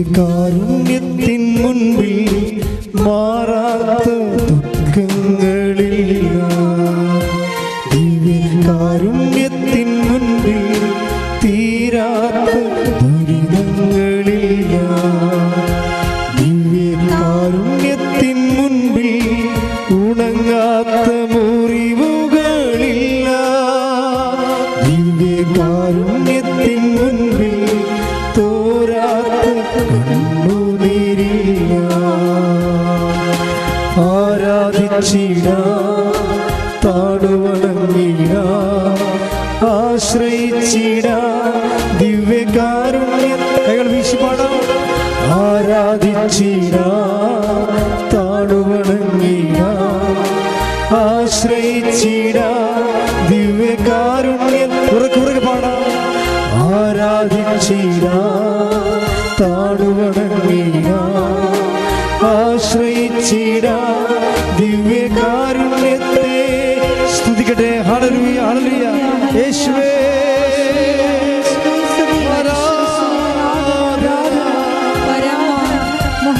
ദിവ്യകാരുണ്യത്തിൻ മുൻപിൽ മാറാത്ത ദുഃഖങ്ങളില്ല. ദിവ്യകാരുണ്യത്തിൻ മുൻപിൽ തീരാത്ത ദുരിതങ്ങളില്ല. ദിവ്യകാരുണ്യത്തിൻ മുൻപിൽ ഉണങ്ങാത്ത മുറിവുകളില്ല. ദിവ്യകാരുണ്യത്തിൻ മുൻപിൽ തോരാത്ത കണ്ണുനീരില്ല. ആരാധിച്ചിടാം, താടുവണങ്ങിടാം, ആശ്രയിച്ചിടാം ദിവ്യകാരുണ്യം. കൈകൾ വീശി പാടാം. ആരാധിച്ചിടാം, താടുവണങ്ങിടാം, ആശ്രയിച്ചിടാം ദിവ്യകാരുണ്യം. ഉറക്കെ പാടാം. ആരാധിച്ചിടാം, താടുവണങ്ങിടാം, ആശ്രയിച്ചിടാം ദിവ്യകാരുണ്യത്തെ. സ്തുതിക്കട്ടെ. Hallelujah, hallelujah. യേശുവേ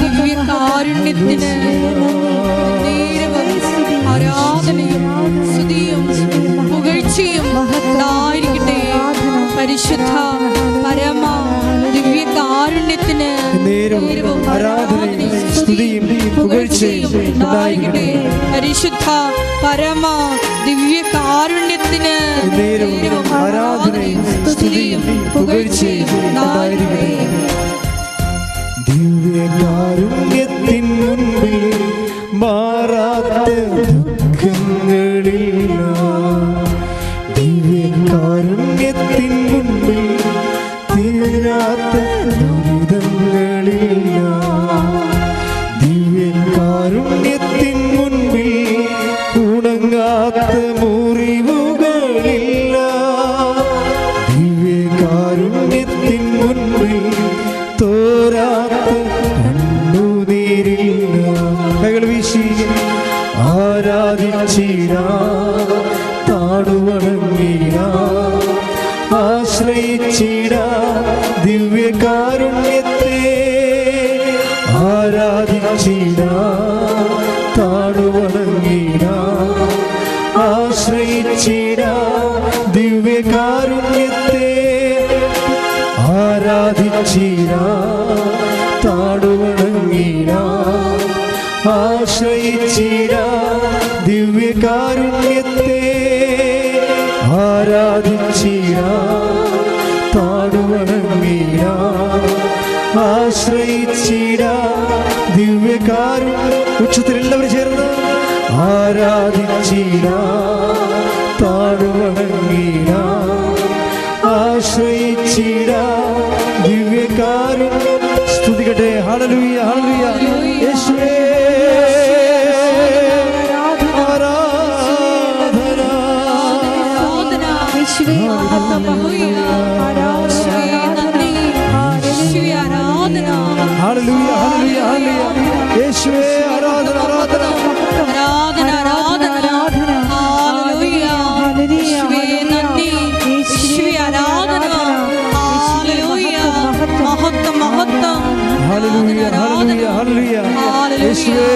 ദിവ്യകാരുണ്യത്തിന് ആരാധനയും സ്തുതിയും പുകഴ്ചയും ഉണ്ടായിരിക്കട്ടെ. പരിശുദ്ധ പരമ ദിവ്യകാരുണ്യത്തിന് ആരാധനയും സ്തുതിയും പുകഴ്ചയും ഉണ്ടായിരിക്കട്ടെ. പരിശുദ്ധ പരമ ദിവ്യകാരുണ്യത്തിന് ആരാധനയും സ്തുതിയും പുകഴ്ചയും ഉണ്ടായിരിക്കട്ടെ. ദിവ്യകാരുണ്യത്തിൻ മുൻപിൽ മാറാത്ത ദുഃഖങ്ങളില്ല. ദിവ്യകാരുണ്യത്തിൻ മുൻപിൽ തീരാത്ത ദുരിതങ്ങളില്ല. ദിവ്യകാരുണ്യത്തിൻ മുൻപിൽ ഉണങ്ങാത്ത മുറിവുകളില്ല. ദിവ്യകാരുണ്യത്തിൻ മുൻപിൽ തോരാത്ത കണ്ണുനീരില്ല. കൈകൾ വീശി ആരാധിച്ചിടാം, താടുവണങ്ങിടാം, ആശ്രയിച്ചിടാം ദിവ്യകാരുണ്യത്തെ. ആരാധിച്ചിടാം, താടുവണങ്ങിടാം, ആശ്രയിച്ചിടാം ദിവ്യകാരുണ്യത്തെ. ആരാധിച്ചിടാം, താടുവണങ്ങിടാം, ആശ്രയിച്ചിടാം ദിവ്യകാരുണ്യത്തെ. ആരാധിച്ചിടാം, താടുവണങ്ങിടാം, ആശ്രയിച്ചിടാം ദിവ്യകാരുണ്യം. ഉച്ചത്തിൽ എല്ലാവരും ചേർന്ന് ആരാധിച്ചിടാം, താടുവണങ്ങിടാം, ആശ്രയിച്ചിടാം ദിവ്യകാരുണ്യം. സ്തുതിക്കട്ടെ. Hallelujah, hallelujah. യേശുവേ ഹല്ലേലൂയ, ഹല്ലേലൂയ, ഹല്ലേലൂയ. യേശുവേ ആരാധന, ആരാധന, ആരാധന, ആരാധന, ഹല്ലേലൂയ. യേശുവേ നന്ദി, യേശുവേ ആരാധന, ഹല്ലേലൂയ. മഹത്വം, മഹത്വം. Hallelujah, hallelujah, hallelujah. യേശുവേ